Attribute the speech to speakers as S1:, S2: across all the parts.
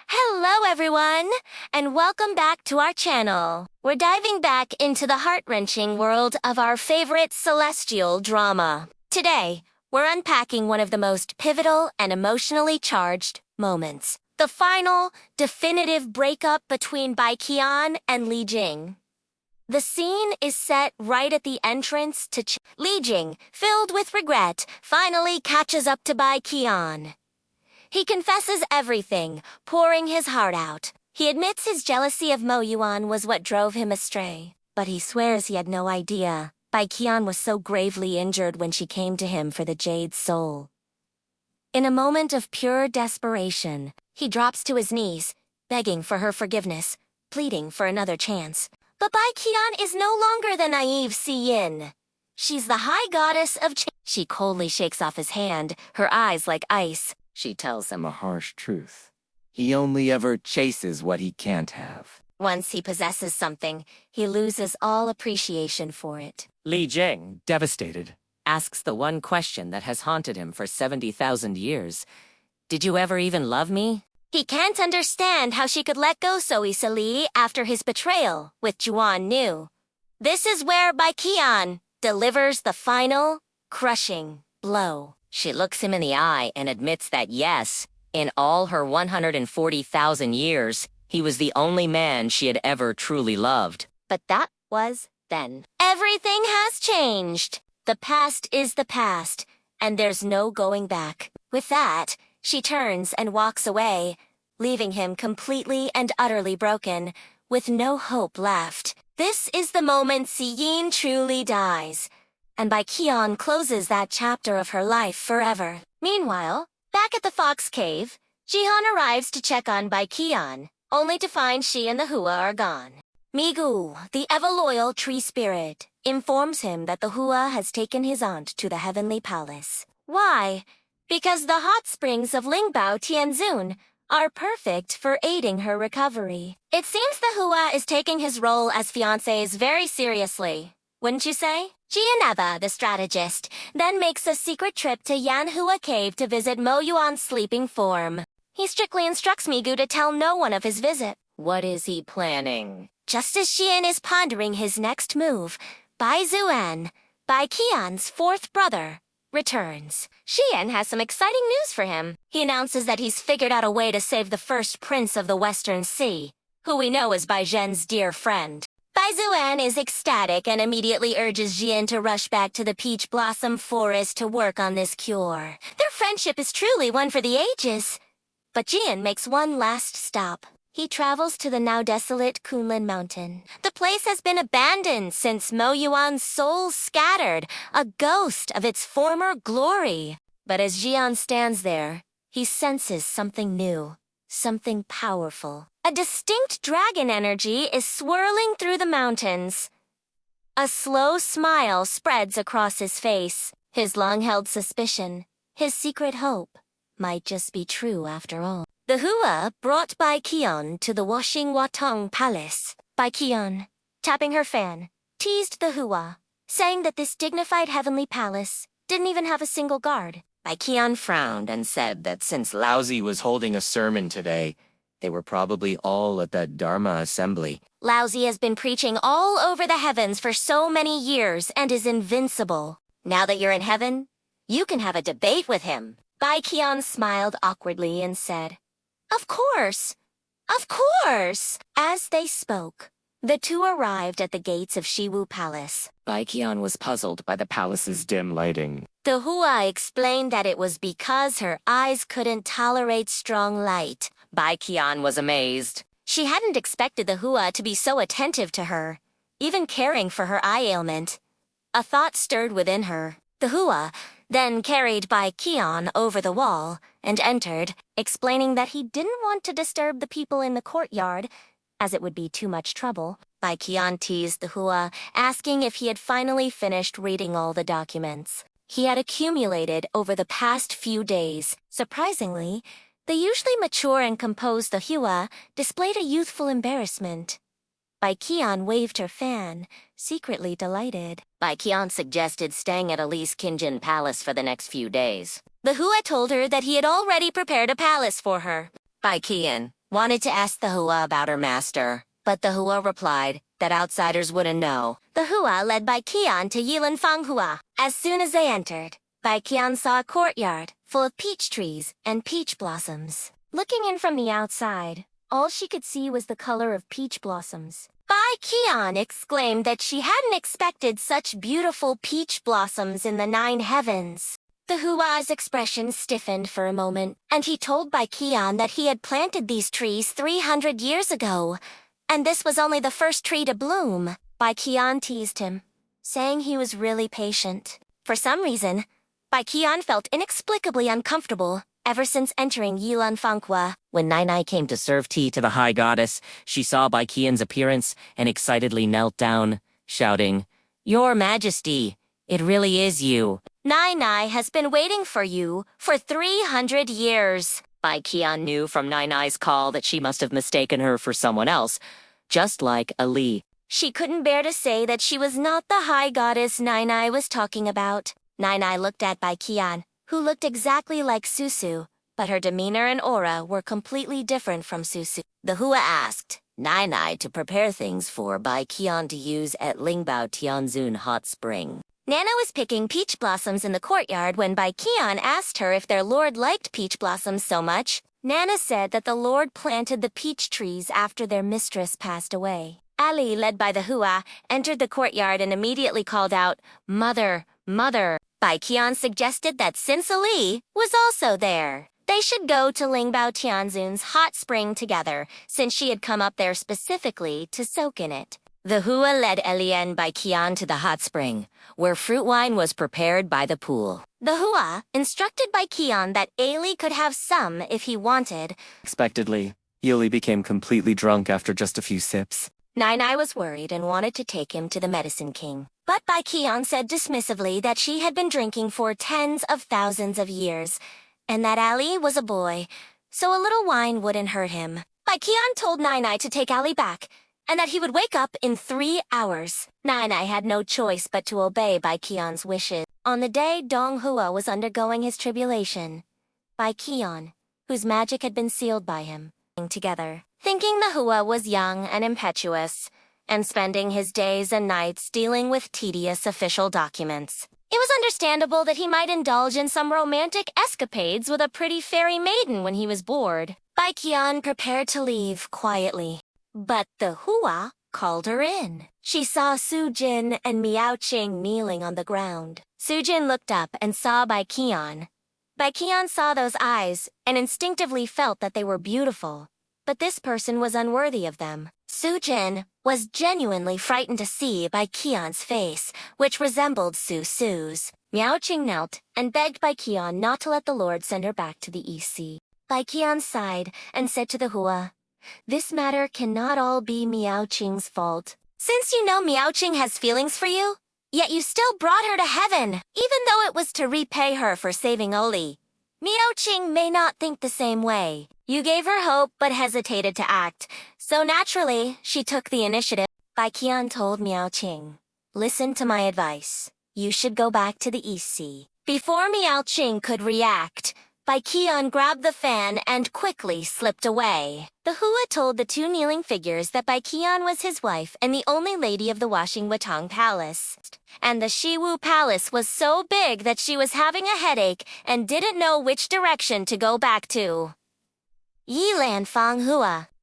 S1: Hello everyone, and welcome back to our channel. We're diving back into the heart-wrenching world of our favorite celestial drama. Today, we're unpacking one of the most pivotal and emotionally charged moments. The final, definitive breakup between Bai Qian and Li Jing. The scene is set right at the entrance to Li Jing, filled with regret, finally catches up to Bai Qian. He confesses everything, pouring his heart out. He admits his jealousy of Yuan was what drove him astray, but he swears he had no idea. Bai Qian was so gravely injured when she came to him for the jade soul. In a moment of pure desperation, he drops to his knees, begging for her forgiveness, pleading for another chance. But Bai Qian is no longer the naive Yin. She's the high goddess of change. She coldly shakes off his hand, her eyes like ice.
S2: She tells him a harsh truth. He only ever chases what he can't have.
S1: Once he possesses something, he loses all appreciation for it.
S2: Li Jing, devastated,
S3: asks the one question that has haunted him for 70,000 years. Did you ever even love me?
S1: He can't understand how she could let go so easily after his betrayal with Xuan Nu. This is where Bai Qian delivers the final, crushing blow.
S3: She looks him in the eye and admits that yes, in all her 140,000 years, he was the only man she had ever truly loved.
S1: But that was then. Everything has changed. The past is the past, and there's no going back. With that, she turns and walks away, leaving him completely and utterly broken, with no hope left. This is the moment Yin truly dies, and Bai Qian closes that chapter of her life forever. Meanwhile, back at the Fox Cave, Zheyan arrives to check on Bai Qian, only to find she and the Hua are gone. Migu, the ever-loyal tree spirit, informs him that the Hua has taken his aunt to the heavenly palace. Why? Because the hot springs of Lingbao Tianzun are perfect for aiding her recovery. It seems the Hua is taking his role as fiancés very seriously, wouldn't you say? Jianeva, the strategist, then makes a secret trip to Yan Hua cave to visit Yuan's sleeping form. He strictly instructs Migu to tell no one of his visit.
S3: What is he planning?
S1: Just as Xian is pondering his next move, Bai Zuan, Bai Qian's fourth brother, returns. Xian has some exciting news for him. He announces that he's figured out a way to save the first prince of the Western Sea, who we know as Bai Zhen's dear friend. Bai Zuan is ecstatic and immediately urges Zheyan to rush back to the Peach Blossom Forest to work on this cure. Their friendship is truly one for the ages. But Zheyan makes one last stop. He travels to the now desolate Kunlun Mountain. The place has been abandoned since Yuan's soul scattered, a ghost of its former glory. But as Zheyan stands there, he senses something new, something powerful. A distinct dragon energy is swirling through the mountains. A slow smile spreads across his face. His long-held suspicion, his secret hope, might just be true after all. The Hua brought Bai Qian to the Washing Watong Palace. Bai Qian, tapping her fan, teased the Hua, saying that this dignified heavenly palace didn't even have a single guard.
S3: Bai Qian frowned and said that since
S2: Laozi was holding a sermon today, they were probably all at that Dharma assembly.
S1: Laozi has been preaching all over the heavens for so many years and is invincible. Now that you're in heaven, you can have a debate with him. Bai Qian smiled awkwardly and said, Of course! Of course! As they spoke, the two arrived at the gates of Shiwu Palace.
S2: Bai Qian was puzzled by the palace's dim lighting.
S1: The Hua explained that it was because her eyes couldn't tolerate strong light.
S3: Bai Qian was amazed.
S1: She hadn't expected the Hua to be so attentive to her, even caring for her eye ailment. A thought stirred within her. The Hua then carried Bai Qian over the wall and entered, explaining that he didn't want to disturb the people in the courtyard, as it would be too much trouble. Bai Qian teased the Hua, asking if he had finally finished reading all the documents he had accumulated over the past few days. Surprisingly, the usually mature and composed the Hua displayed a youthful embarrassment. Bai Qian waved her fan, secretly delighted.
S3: Bai Qian suggested staying at Elise Qingjin Palace for the next few days.
S1: The Hua told her that he had already prepared a palace for her.
S3: Bai Qian,
S1: wanted to ask the Hua about her master, but the Hua replied that outsiders wouldn't know. The Hua led Bai Qian to Yilanfang Hua. As soon as they entered, Bai Qian saw a courtyard full of peach trees and peach blossoms. Looking in from the outside, all she could see was the color of peach blossoms. Bai Qian exclaimed that she hadn't expected such beautiful peach blossoms in the 9 heavens. The Hua's expression stiffened for a moment, and he told Bai Qian that he had planted these trees 300 years ago, and this was only the first tree to bloom. Bai Qian teased him, saying he was really patient. For some reason, Bai Qian felt inexplicably uncomfortable ever since entering Yilanfanghua.
S3: When Nai came to serve tea to the high goddess, she saw Bai Qian's appearance and excitedly knelt down, shouting, "Your Majesty, it really is you.
S1: Nai has been waiting for you for 300 years.
S3: Bai Qian knew from Nai's call that she must have mistaken her for someone else, just like Ali.
S1: She couldn't bear to say that she was not the high goddess Nai was talking about. Nai looked at Bai Qian, who looked exactly like Susu, but her demeanor and aura were completely different from Susu.
S3: The Hua asked Nai to prepare things for Bai Qian to use at Lingbao Tianzun Hot Spring.
S1: Nana was picking peach blossoms in the courtyard when Bai Qian asked her if their lord liked peach blossoms so much. Nana said that the lord planted the peach trees after their mistress passed away. Ali, led by the Hua, entered the courtyard and immediately called out, "Mother, mother." Bai Qian suggested that since Ali was also there, they should go to Lingbao Tianzun's hot spring together, since she had come up there specifically to soak in it.
S3: The Hua led Ali and Bai Qian to the hot spring, where fruit wine was prepared by the pool.
S1: The Hua instructed Bai Qian that Ali could have some if he wanted.
S2: Expectedly, Yuli became completely drunk after just a few sips.
S1: Nai was worried and wanted to take him to the Medicine King. But Bai Qian said dismissively that she had been drinking for tens of thousands of years, and that Ali was a boy, so a little wine wouldn't hurt him. Bai Qian told Nai to take Ali back, and that he would wake up in 3 hours. Nai had no choice but to obey Bai Qian's wishes. On the day Dong Hua was undergoing his tribulation, Bai Qian, whose magic had been sealed by him, together, thinking the Hua was young and impetuous, and spending his days and nights dealing with tedious official documents. It was understandable that he might indulge in some romantic escapades with a pretty fairy maiden when he was bored. Bai Qian prepared to leave quietly, but the Hua called her in. She saw Su Jin and Miao Qing kneeling on the ground. Su Jin looked up and saw Bai Qian. Bai Qian saw those eyes and instinctively felt that they were beautiful, but this person was unworthy of them. Su Jin was genuinely frightened to see Bai Qian's face, which resembled Su's. Miao Qing knelt and begged Bai Qian not to let the Lord send her back to the East Sea. Bai Qian sighed and said to the Hua, "This matter cannot all be Miao Qing's fault. Since you know Miao Qing has feelings for you, yet you still brought her to heaven, even though it was to repay her for saving Oli. Miao Qing may not think the same way. You gave her hope but hesitated to act, so naturally, she took the initiative." Bai Qian told Miao Qing, "Listen to my advice. You should go back to the East Sea." Before Miao Qing could react, Bai Qian grabbed the fan and quickly slipped away. The Hua told the 2 kneeling figures that Bai Qian was his wife and the only lady of the Washing Watang Palace. And the Shiwu Palace was so big that she was having a headache and didn't know which direction to go back to. Yilanfang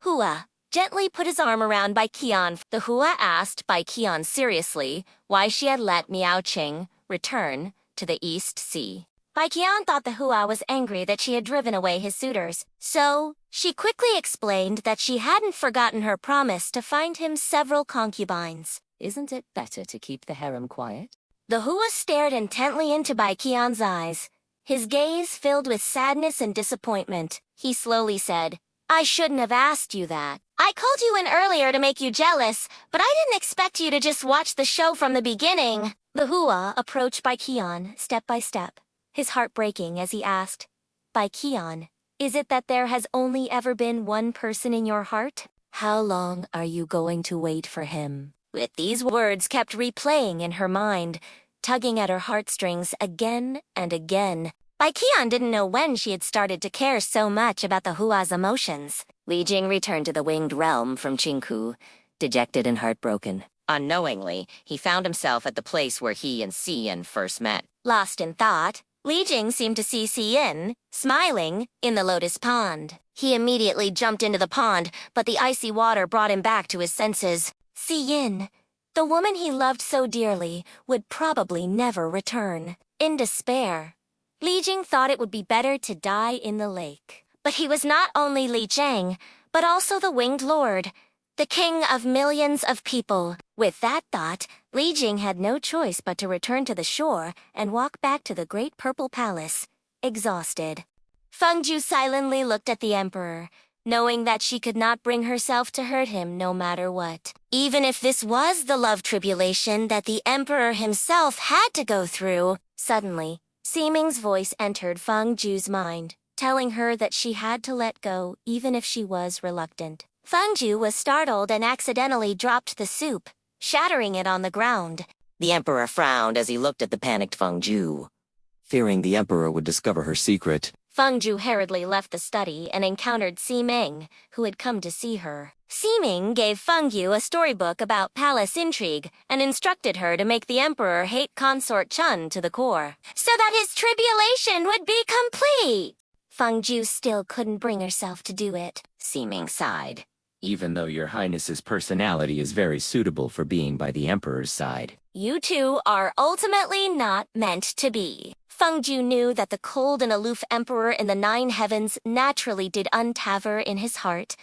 S1: Hua gently put his arm around Bai Qian. The Hua asked Bai Qian seriously why she had let Miao Qing return to the East Sea. Bai Qian thought the Hua was angry that she had driven away his suitors, so she quickly explained that she hadn't forgotten her promise to find him several concubines.
S3: Isn't it better to keep the harem quiet?
S1: The Hua stared intently into Bai Qian's eyes, his gaze filled with sadness and disappointment. He slowly said, "I shouldn't have asked you that. I called you in earlier to make you jealous, but I didn't expect you to just watch the show from the beginning." The Hua approached Bai Qian step by step, his heart breaking as he asked, "Bai Qian, is it that there has only ever been one person in your heart? How long are you going to wait for him?" With these words kept replaying in her mind, tugging at her heartstrings again and again. Bai Qian didn't know when she had started to care so much about the Hua's emotions.
S3: Li Jing returned to the winged realm from Qing, dejected and heartbroken. Unknowingly, he found himself at the place where he and Zheyan first met.
S1: Lost in thought, Li Jing seemed to see Zheyan, smiling, in the lotus pond. He immediately jumped into the pond, but the icy water brought him back to his senses. Zheyan, the woman he loved so dearly, would probably never return. In despair, Li Jing thought it would be better to die in the lake. But he was not only Li Jing, but also the Winged Lord, the king of millions of people. With that thought, Li Jing had no choice but to return to the shore and walk back to the Great Purple Palace, exhausted. Feng Ju silently looked at the emperor, knowing that she could not bring herself to hurt him no matter what. Even if this was the love tribulation that the emperor himself had to go through. Suddenly, Ximing's voice entered Feng Ju's mind, telling her that she had to let go even if she was reluctant. Feng Ju was startled and accidentally dropped the soup, shattering it on the ground.
S3: The emperor frowned as he looked at the panicked Feng Ju.
S2: Fearing the emperor would discover her secret,
S1: Feng Ju hurriedly left the study and encountered Ximing, who had come to see her. Ximing gave Feng Ju a storybook about palace intrigue and instructed her to make the emperor hate consort Chun to the core, so that his tribulation would be complete. Feng Ju still couldn't bring herself to do it.
S3: Ximing sighed.
S2: even though your highness's personality is very suitable for being by the emperor's side.
S1: You two are ultimately not meant to be. Feng Ju knew that the cold and aloof emperor in the 9 heavens naturally did untaver in his heart,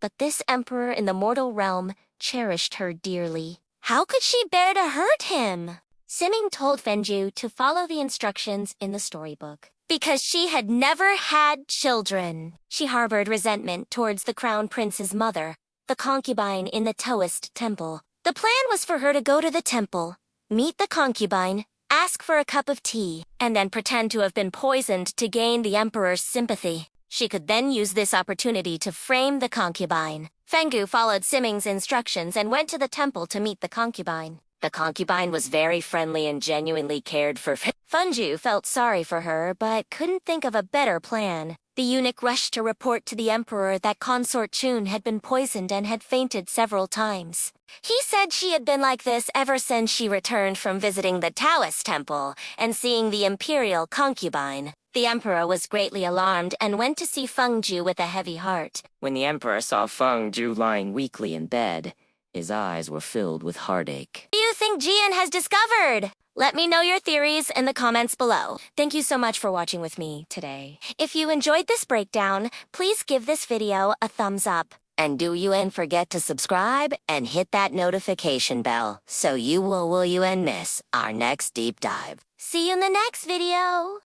S1: but this emperor in the mortal realm cherished her dearly. How could she bear to hurt him? Ximing told Feng Ju to follow the instructions in the storybook. Because she had never had children, she harbored resentment towards the crown prince's mother, the concubine in the Taoist temple. The plan was for her to go to the temple, meet the concubine, ask for a cup of tea, and then pretend to have been poisoned to gain the emperor's sympathy. She could then use this opportunity to frame the concubine. Feng Ju followed Ximing's instructions and went to the temple to meet the concubine. The concubine was very friendly and genuinely cared for. Feng Ju felt sorry for her, but couldn't think of a better plan. The eunuch rushed to report to the emperor that consort Chun had been poisoned and had fainted several times. He said she had been like this ever since she returned from visiting the Taoist temple and seeing the imperial concubine. The emperor was greatly alarmed and went to see Feng Ju with a heavy heart.
S3: When the emperor saw Feng Ju lying weakly in bed, his eyes were filled with heartache.
S1: What do you think Zheyan has discovered? Let me know your theories in the comments below. Thank you so much for watching with me today. If you enjoyed this breakdown, please give this video a thumbs up.
S3: And do you forget to subscribe and hit that notification bell so you will miss our next deep dive.
S1: See you in the next video.